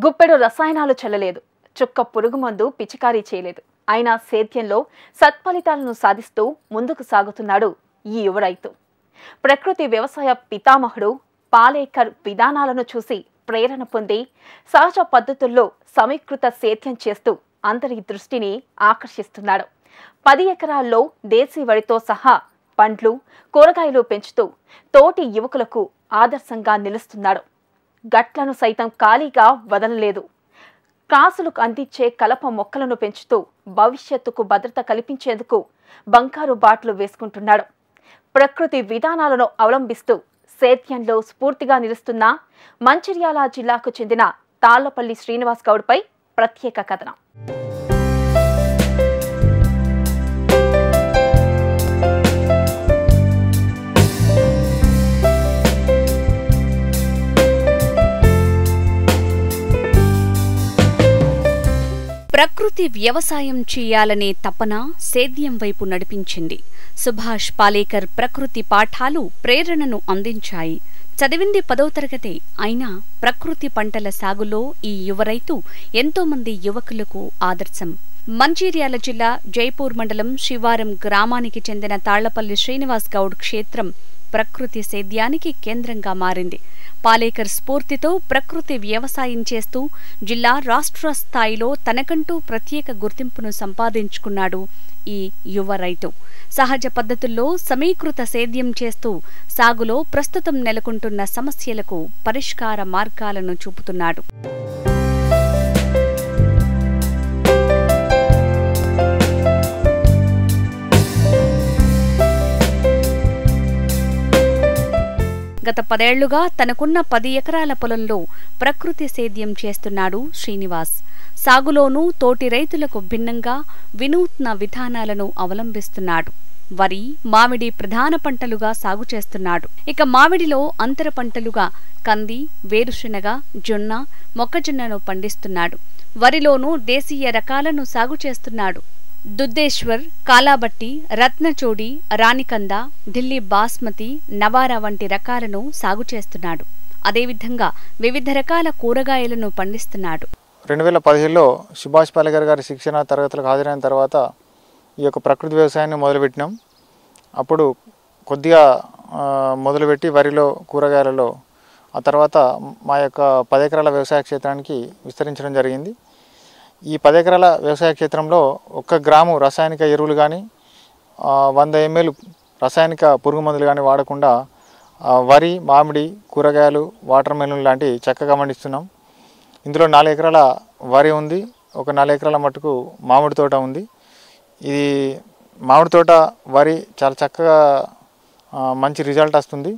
గుప్పెడు రసాయనాలు చల్లలేదు, చుక్క పురుగుమందు పిచికారీ చేయలేదు. అయినా సేద్యంలో సత్ఫలితాలను సాధిస్తూ ముందుకు సాగుతున్నాడు ఈ యువ రైతు. ప్రకృతి వ్యవసాయ పితామహుడు పాలేకర్ విధానాలను చూసి ప్రేరణ పొంది సహజ పద్ధతుల్లో సమీకృత సేద్యం చేస్తూ అందరి దృష్టిని ఆకర్షిస్తున్నాడు. 10 ఎకరాల్లో దేశీ వరితో సహా పండ్లు, కూరగాయలు పెంచుతూ తోటి యువకులకు ఆదర్శంగా నిలుస్తున్నాడు. గట్లను సైతం ఖాళీగా వదలలేదు. క్రాసులకు అందించే కలప మొక్కలను పెంచుతూ భవిష్యత్తుకు భద్రత కల్పించేందుకు బంగారు బాటలు వేసుకుంటున్నాడు. ప్రకృతి విధానాలను అవలంబిస్తూ సేద్యంలో స్ఫూర్తిగా నిలుస్తున్న మంచిర్యాల జిల్లాకు చెందిన తాళ్లపల్లి శ్రీనివాస్ గౌడ్పై ప్రత్యేక కథనం. ప్రకృతి వ్యవసాయం చేయాలనే తపన సేద్యం వైపు నడిపించింది. సుభాష్ పాలేకర్ ప్రకృతి పాఠాలు ప్రేరణను అందించాయి. చదివింది 10వ తరగతే అయినా ప్రకృతి పంటల సాగులో ఈ యువ రైతు ఎంతో మంది యువకులకు ఆదర్శం. మంచిర్యాల జిల్లా జైపూర్ మండలం శివారం గ్రామానికి చెందిన తాళ్లపల్లి శ్రీనివాస్ గౌడ్ క్షేత్రం ప్రకృతి సేద్యానికి కేంద్రంగా మారింది. పాలేకర్ స్ఫూర్తితో ప్రకృతి వ్యవసాయం చేస్తూ జిల్లా రాష్ట్ర స్థాయిలో తనకంటూ ప్రత్యేక గుర్తింపును సంపాదించుకున్నాడు ఈ యువ రైతు. సహజ పద్ధతుల్లో సమీకృత సేద్యం చేస్తూ సాగులో ప్రస్తుతం నెలకొంటున్న సమస్యలకు పరిష్కార మార్గాలను చూపుతున్నాడు. గత 10 ఏళ్లుగా తనకున్న 10 ఎకరాల పొలంలో ప్రకృతి సేద్యం చేస్తున్నాడు శ్రీనివాస్. సాగులోనూ తోటి రైతులకు భిన్నంగా వినూత్న విధానాలను అవలంబిస్తున్నాడు. వరి, మామిడి ప్రధాన పంటలుగా సాగు చేస్తున్నాడు. ఇక మామిడిలో అంతర పంటలుగా కంది, వేరుశెనగ, జొన్న, మొక్కజొన్నను పండిస్తున్నాడు. వరిలోనూ దేశీయ రకాలను సాగు చేస్తున్నాడు. దుద్దేశ్వర్, కాలాబట్టి, రత్నచోడి, రాణికంద, ఢిల్లీ బాస్మతి, నవారా వంటి రకాలను సాగు చేస్తున్నాడు. అదేవిధంగా వివిధ రకాల కూరగాయలను పండిస్తున్నాడు. 2017లో సుభాష్ పాలేకర్ గారి శిక్షణ తరగతులకు హాజరైన తర్వాత ఈ యొక్క ప్రకృతి వ్యవసాయాన్ని మొదలుపెట్టినాం. అప్పుడు కొద్దిగా మొదలుపెట్టి వరిలో, కూరగాయలలో, ఆ తర్వాత మా యొక్క 10 ఎకరాల వ్యవసాయ క్షేత్రానికి విస్తరించడం జరిగింది. ఈ 10 ఎకరాల వ్యవసాయ క్షేత్రంలో 1 గ్రాము రసాయనిక ఎరువులు కానీ 100 ml రసాయనిక పురుగు మందులు కానీ వాడకుండా వరి, మామిడి, కూరగాయలు, వాటర్ మెలన్ లాంటి చక్కగా పండిస్తున్నాం. ఇందులో 4 ఎకరాల వరి ఉంది, ఒక 4 ఎకరాల మట్టుకు మామిడి తోట ఉంది. ఇది మామిడి తోట, వరి చాలా చక్కగా మంచి రిజల్ట్ వస్తుంది.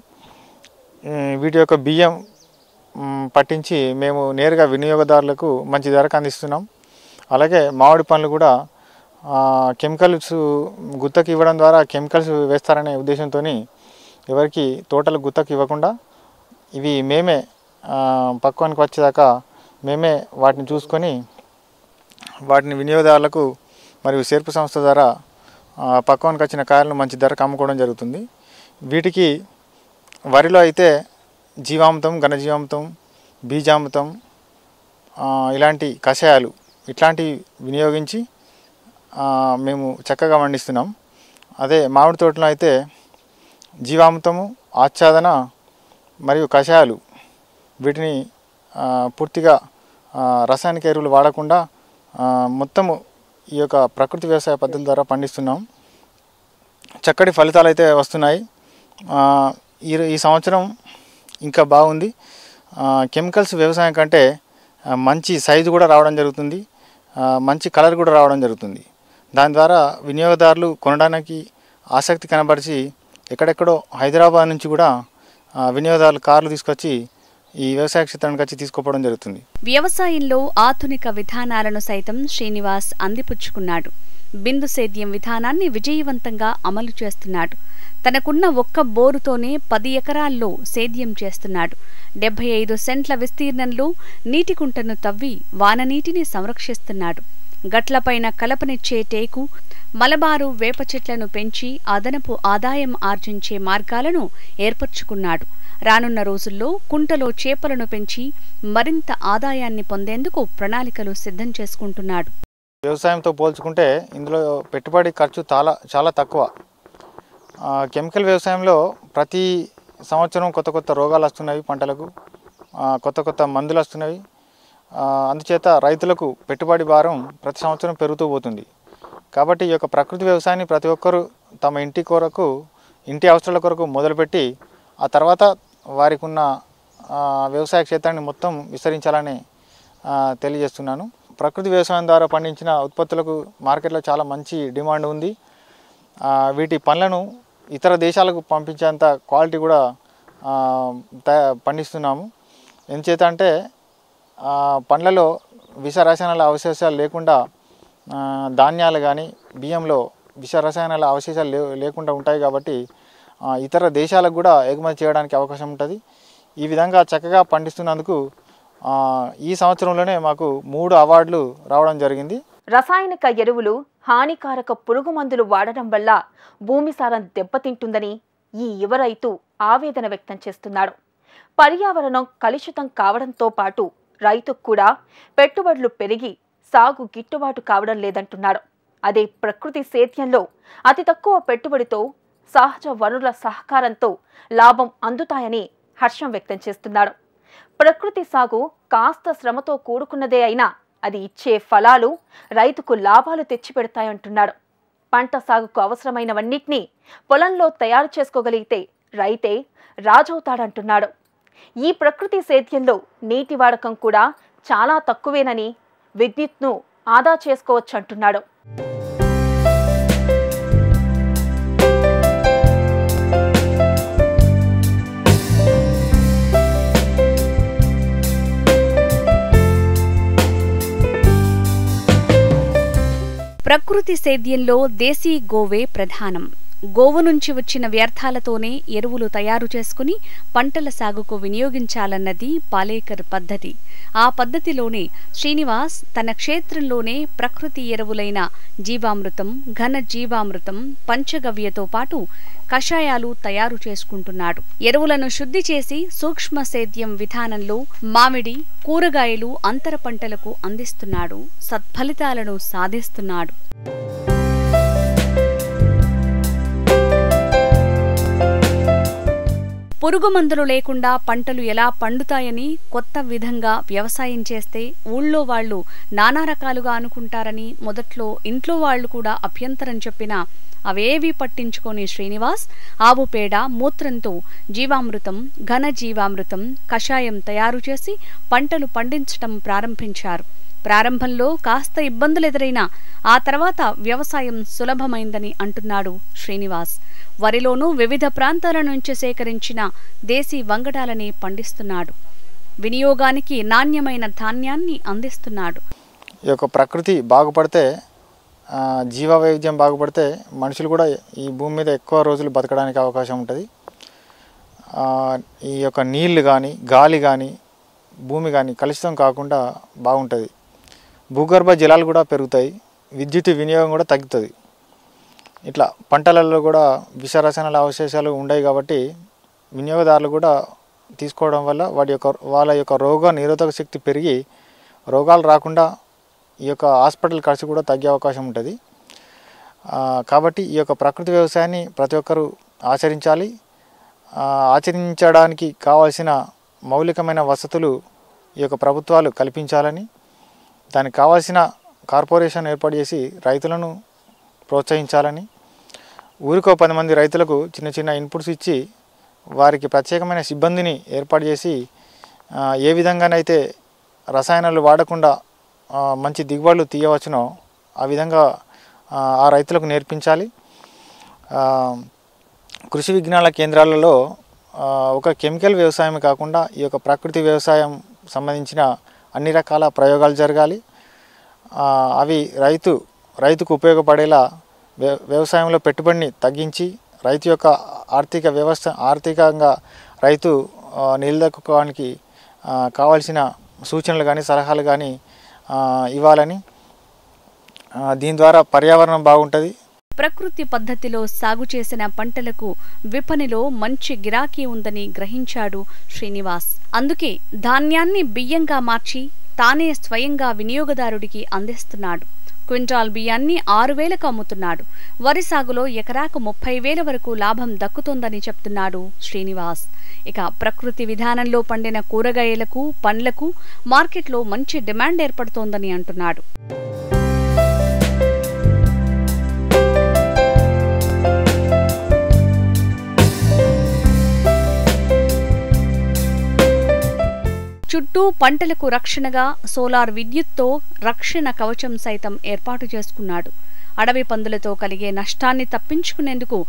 వీటి యొక్క బియ్యం పట్టించి మేము నేరుగా వినియోగదారులకు మంచి ధరకు అందిస్తున్నాం. అలాగే మామిడి పండ్లు కూడా కెమికల్స్ గుత్తకు ఇవ్వడం ద్వారా కెమికల్స్ వేస్తారనే ఉద్దేశంతో ఎవరికి తోటలు గుత్తకు ఇవ్వకుండా ఇవి మేమే పక్వానికి వచ్చేదాకా మేమే వాటిని చూసుకొని వాటిని వినియోగదారులకు మరియు సేర్పు సంస్థ ద్వారా పక్వానికి వచ్చిన కాయలను మంచి ధరకు అమ్ముకోవడం జరుగుతుంది. వీటికి వరిలో అయితే జీవామృతం, ఘనజీవామృతం, బీజామృతం ఇలాంటి కషాయాలు ఇట్లాంటివి వినియోగించి మేము చక్కగా పండిస్తున్నాం. అదే మామిడి తోటలో అయితే జీవామృతము, ఆచ్ఛాదన మరియు కషాయాలు వీటిని పూర్తిగా రసాయనిక ఎరువులు వాడకుండా మొత్తము ఈ యొక్క ప్రకృతి వ్యవసాయ పద్ధతుల ద్వారా పండిస్తున్నాం. చక్కటి ఫలితాలు అయితే వస్తున్నాయి. ఈ సంవత్సరం ఇంకా బాగుంది. కెమికల్స్ వ్యవసాయం కంటే మంచి సైజు కూడా రావడం జరుగుతుంది, మంచి కలర్ కూడా రావడం జరుగుతుంది. దాని ద్వారా వినియోగదారులు కొనడానికి ఆసక్తి కనబరిచి ఎక్కడెక్కడో హైదరాబాద్ నుంచి కూడా వినియోగదారులు కార్లు తీసుకొచ్చి ఈ వ్యవసాయ క్షేత్రానికి వచ్చి తీసుకుపోవడం జరుగుతుంది. వ్యవసాయంలో ఆధునిక విధానాలను సైతం శ్రీనివాస్ అందిపుచ్చుకున్నాడు. బిందు సేద్యం విధానాన్ని విజయవంతంగా అమలు చేస్తున్నాడు. తనకున్న 1 బోరుతోనే 10 ఎకరాల్లో సేద్యం చేస్తున్నాడు. 75 సెంట్ల విస్తీర్ణంలో నీటి కుంటను తవ్వి వాననీటిని సంరక్షిస్తున్నాడు. గట్లపైన కలపనిచ్చే టేకు, మలబారు వేప చెట్లను పెంచి అదనపు ఆదాయం ఆర్జించే మార్గాలను ఏర్పరచుకున్నాడు. రానున్న రోజుల్లో కుంటలో చేపలను పెంచి మరింత ఆదాయాన్ని పొందేందుకు ప్రణాళికలు సిద్ధం చేసుకుంటున్నాడు. వ్యవసాయంతో పోల్చుకుంటే ఇందులో పెట్టుబడి ఖర్చు చాలా తక్కువ. కెమికల్ వ్యవసాయంలో ప్రతి సంవత్సరం కొత్త కొత్త రోగాలు వస్తున్నవి, పంటలకు కొత్త కొత్త మందులు వస్తున్నవి. అందుచేత రైతులకు పెట్టుబడి భారం ప్రతి సంవత్సరం పెరుగుతూ పోతుంది. కాబట్టి ఈ యొక్క ప్రకృతి వ్యవసాయాన్ని ప్రతి ఒక్కరూ తమ ఇంటి అవసరాల కొరకు మొదలుపెట్టి ఆ తర్వాత వారికి ఉన్న వ్యవసాయ క్షేత్రాన్ని మొత్తం విస్తరించాలని తెలియజేస్తున్నాను. ప్రకృతి వ్యవసాయం ద్వారా పండించిన ఉత్పత్తులకు మార్కెట్లో చాలా మంచి డిమాండ్ ఉంది. వీటి పండ్లను ఇతర దేశాలకు పంపించేంత క్వాలిటీ కూడా పండిస్తున్నాము. ఎందుచేత అంటే పండ్లలో విష రసాయనాల అవశేషాలు లేకుండా, ధాన్యాలు కానీ బియ్యంలో విష రసాయనాల అవశేషాలు లేకుండా ఉంటాయి. కాబట్టి ఇతర దేశాలకు కూడా ఎగుమతి చేయడానికి అవకాశం ఉంటుంది. ఈ విధంగా చక్కగా పండిస్తున్నందుకు ఈ సంవత్సరంలోనే మాకు 3 అవార్డులు రావడం జరిగింది. రసాయనిక ఎరువులు, హానికారక పురుగు మందులు వాడడం వల్ల భూమి సారం దెబ్బతింటుందని ఈ యువ రైతు ఆవేదన వ్యక్తం చేస్తున్నాడు. పర్యావరణం కలుషితం కావడంతో పాటు రైతుకు కూడా పెట్టుబడులు పెరిగి సాగు గిట్టుబాటు కావడం లేదంటున్నాడు. అదే ప్రకృతి సేద్యంలో అతి తక్కువ పెట్టుబడితో సహజ వనరుల సహకారంతో లాభం అందుతాయని హర్షం వ్యక్తం చేస్తున్నాడు. ప్రకృతి సాగు కాస్త శ్రమతో కూడుకున్నదే అయినా అది ఇచ్చే ఫలాలు రైతుకు లాభాలు తెచ్చిపెడతాయంటున్నాడు. పంట సాగుకు అవసరమైనవన్నిటినీ పొలంలో తయారు చేసుకోగలిగితే రైతే రాజవుతాడంటున్నాడు. ఈ ప్రకృతి సేద్యంలో నీటి వాడకం కూడా చాలా తక్కువేనని, విద్యుత్ను ఆదా చేసుకోవచ్చంటున్నాడు. ప్రకృతి సేద్యంలో దేశీ గోవే ప్రధానం. గోవు నుంచి వచ్చిన వ్యర్థాలతోనే ఎరువులు తయారు చేసుకుని పంటల సాగుకు వినియోగించాలన్నది పాలేకర్ పద్ధతి. ఆ పద్ధతిలోనే శ్రీనివాస్ తన క్షేత్రంలోనే ప్రకృతి ఎరువులైన జీవామృతం, ఘన జీవామృతం, పంచగవ్యతో పాటు కషాయాలు తయారు చేసుకుంటున్నాడు. ఎరువులను శుద్ధి చేసి సూక్ష్మ సేద్యం విధానంలో మామిడి, కూరగాయలు అంతర పంటలకు అందిస్తున్నాడు. సత్ఫలితాలను సాధిస్తున్నాడు. పురుగు మందులు లేకుండా పంటలు ఎలా పండుతాయని కొత్త విధంగా వ్యవసాయం చేస్తే ఊళ్ళో వాళ్లు నానా రకాలుగా అనుకుంటారని మొదట్లో ఇంట్లో వాళ్లు కూడా అభ్యంతరం చెప్పినా అవేవీ పట్టించుకోని శ్రీనివాస్ ఆవు పేడ, మూత్రంతో జీవామృతం, ఘన జీవామృతం, కషాయం తయారు చేసి పంటలు పండించటం ప్రారంభించారు. ప్రారంభంలో కాస్త ఇబ్బందులెదురైనా ఆ తర్వాత వ్యవసాయం సులభమైందని అంటున్నాడు శ్రీనివాస్. వరిలోనూ వివిధ ప్రాంతాల నుంచి సేకరించిన దేశీ వంగడాలని పండిస్తున్నాడు. వినియోగానికి నాణ్యమైన ధాన్యాన్ని అందిస్తున్నాడు. ఈ యొక్క ప్రకృతి బాగుపడితే, జీవ వైవిధ్యం బాగుపడితే మనుషులు కూడా ఈ భూమి మీద ఎక్కువ రోజులు బతకడానికి అవకాశం ఉంటుంది. ఈ యొక్క నీళ్లు కానీ, గాలి కానీ, భూమి కానీ కలుషితం కాకుండా బాగుంటుంది. భూగర్భ జలాలు కూడా పెరుగుతాయి. విద్యుత్ వినియోగం కూడా తగ్గుతుంది. ఇట్లా పంటలలో కూడా విష రసాయనాల అవశేషాలు ఉన్నాయి కాబట్టి వినియోగదారులు కూడా తీసుకోవడం వల్ల వాళ్ళ యొక్క రోగ నిరోధక శక్తి పెరిగి రోగాలు రాకుండా ఈ యొక్క హాస్పిటల్ ఖర్చు కూడా తగ్గే అవకాశం ఉంటుంది. కాబట్టి ఈ యొక్క ప్రకృతి వ్యవసాయాన్ని ప్రతి ఒక్కరూ ఆచరించాలి. ఆచరించడానికి కావాల్సిన మౌలికమైన వసతులు ఈ యొక్క ప్రభుత్వాలు కల్పించాలని, దానికి కావాల్సిన కార్పొరేషన్ ఏర్పాటు చేసి రైతులను ప్రోత్సహించాలని, ఊరికో 10 మంది రైతులకు చిన్న చిన్న ఇన్పుట్స్ ఇచ్చి వారికి ప్రత్యేకమైన సిబ్బందిని ఏర్పాటు చేసి ఏ విధంగానైతే రసాయనాలు వాడకుండా మంచి దిగుబడులు తీయవచ్చునో ఆ విధంగా ఆ రైతులకు నేర్పించాలి. కృషి విజ్ఞాన కేంద్రాలలో ఒక కెమికల్ వ్యవసాయం కాకుండా ఈ యొక్క ప్రకృతి వ్యవసాయం సంబంధించిన అన్ని రకాల ప్రయోగాలు జరగాలి. అవి రైతుకు ఉపయోగపడేలా వ్యవసాయంలో పెట్టుబడిని తగ్గించి రైతు యొక్క ఆర్థికంగా రైతు నిలదొక్కుకోవడానికి కావాల్సిన సూచనలు కానీ, సలహాలు కానీ ఇవ్వాలని దీని ద్వారా పర్యావరణం బాగుంటుంది. ప్రకృతి పద్ధతిలో సాగు చేసిన పంటలకు విపణిలో మంచి గిరాకీ ఉందని గ్రహించాడు శ్రీనివాస్. అందుకే ధాన్యాన్ని బియ్యంగా మార్చి తానే స్వయంగా వినియోగదారుడికి అందిస్తున్నాడు. క్వింటాల్ బియ్యాన్ని 6,000కు అమ్ముతున్నాడు. వరి సాగులో ఎకరాకు 30,000 వరకు లాభం దక్కుతోందని చెప్తున్నాడు శ్రీనివాస్. ఇక ప్రకృతి విధానంలో పండిన కూరగాయలకు, పండ్లకు మార్కెట్లో మంచి డిమాండ్ ఏర్పడుతోందని అంటున్నాడు. చుట్టూ పంటలకు రక్షణగా సోలార్ విద్యుత్తో రక్షణ కవచం సైతం ఏర్పాటు చేసుకున్నాడు. అడవి పందులతో కలిగే నష్టాన్ని తప్పించుకునేందుకు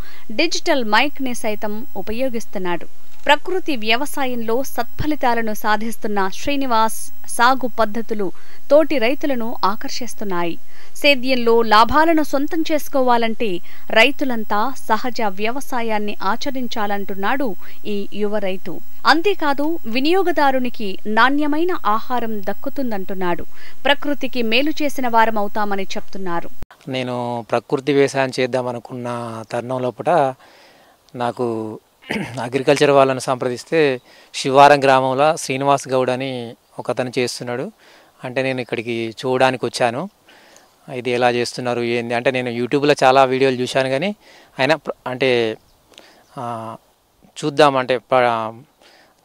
డిజిటల్ మైక్ని సైతం ఉపయోగిస్తున్నాడు. ప్రకృతి వ్యవసాయంలో సత్ఫలితాలను సాధిస్తున్న శ్రీనివాస్ సాగు పద్ధతులు తోటి రైతులను ఆకర్షిస్తున్నాయి. సేద్యంలో లాభాలను సొంతం చేసుకోవాలంటే రైతులంతా సహజ వ్యవసాయాన్ని ఆచరించాలంటున్నాడు ఈ యువ రైతు. అంతేకాదు వినియోగదారునికి నాణ్యమైన ఆహారం దక్కుతుందంటున్నాడు. ప్రకృతికి మేలు చేసిన వారమవుతామని చెప్తున్నారు. నేను ప్రకృతి వ్యవసాయం చేద్దామనుకున్న తరుణం లోపల నాకు అగ్రికల్చర్ వాళ్ళని సంప్రదిస్తే శివారం గ్రామంలో శ్రీనివాస్ గౌడ్ అని ఒకతను చేస్తున్నాడు. అంటే నేను ఇక్కడికి చూడడానికి వచ్చాను. ఇది ఎలా చేస్తున్నారు ఏంది అంటే నేను యూట్యూబ్లో చాలా వీడియోలు చూశాను, కానీ అయినా అంటే చూద్దాం అంటే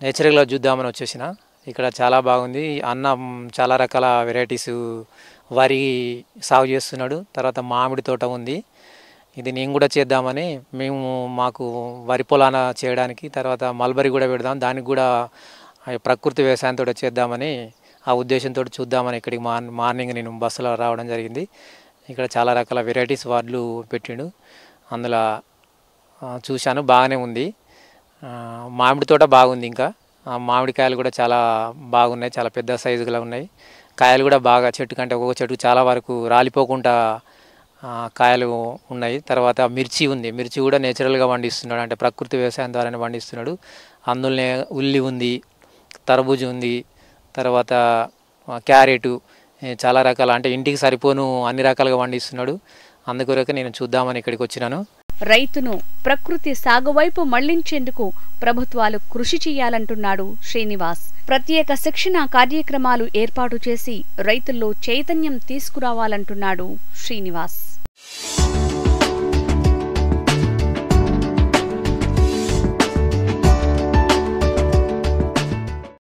నేచురల్గా చూద్దామని వచ్చేసిన. ఇక్కడ చాలా బాగుంది. అన్న చాలా రకాల వెరైటీస్ వరి సాగు చేస్తున్నాడు. తర్వాత మామిడి తోట ఉంది. ఇది నేను కూడా చేద్దామని మాకు వరి పొలాన చేయడానికి, తర్వాత మల్బరీ కూడా పెడదాం, దానికి కూడా ప్రకృతి వ్యవసాయంతో చేద్దామని ఆ ఉద్దేశంతో చూద్దామని ఇక్కడికి మార్నింగ్ నేను బస్సులో రావడం జరిగింది. ఇక్కడ చాలా రకాల వెరైటీస్ వార్డులు పెట్టిండు. అందులో చూశాను, బాగానే ఉంది. మామిడి తోట బాగుంది. ఇంకా మామిడికాయలు కూడా చాలా బాగున్నాయి, చాలా పెద్ద సైజుగా ఉన్నాయి. కాయలు కూడా బాగా చెట్టు కంటే ఒక్కొక్క చెట్టుకు చాలా వరకు రాలిపోకుండా కాయలు ఉన్నాయి. తర్వాత మిర్చి ఉంది. మిర్చి కూడా నేచురల్గా పండిస్తున్నాడు, అంటే ప్రకృతి వ్యవసాయం ద్వారానే పండిస్తున్నాడు. అందులోనే ఉల్లి ఉంది, తర్బూజ ఉంది, తర్వాత క్యారెటు, చాలా రకాల అంటే ఇంటికి సరిపోను అన్ని రకాలుగా పండిస్తున్నాడు. అందుకొరకే నేను చూద్దామని ఇక్కడికి వచ్చినాను. రైతును ప్రకృతి సాగు వైపు మళ్లించేందుకు ప్రభుత్వాలు కృషి చేయాలంటున్నాడు శ్రీనివాస్. ప్రత్యేక శిక్షణ కార్యక్రమాలు ఏర్పాటు చేసి రైతుల్లో చైతన్యం తీసుకురావాలంటున్నాడు శ్రీనివాస్.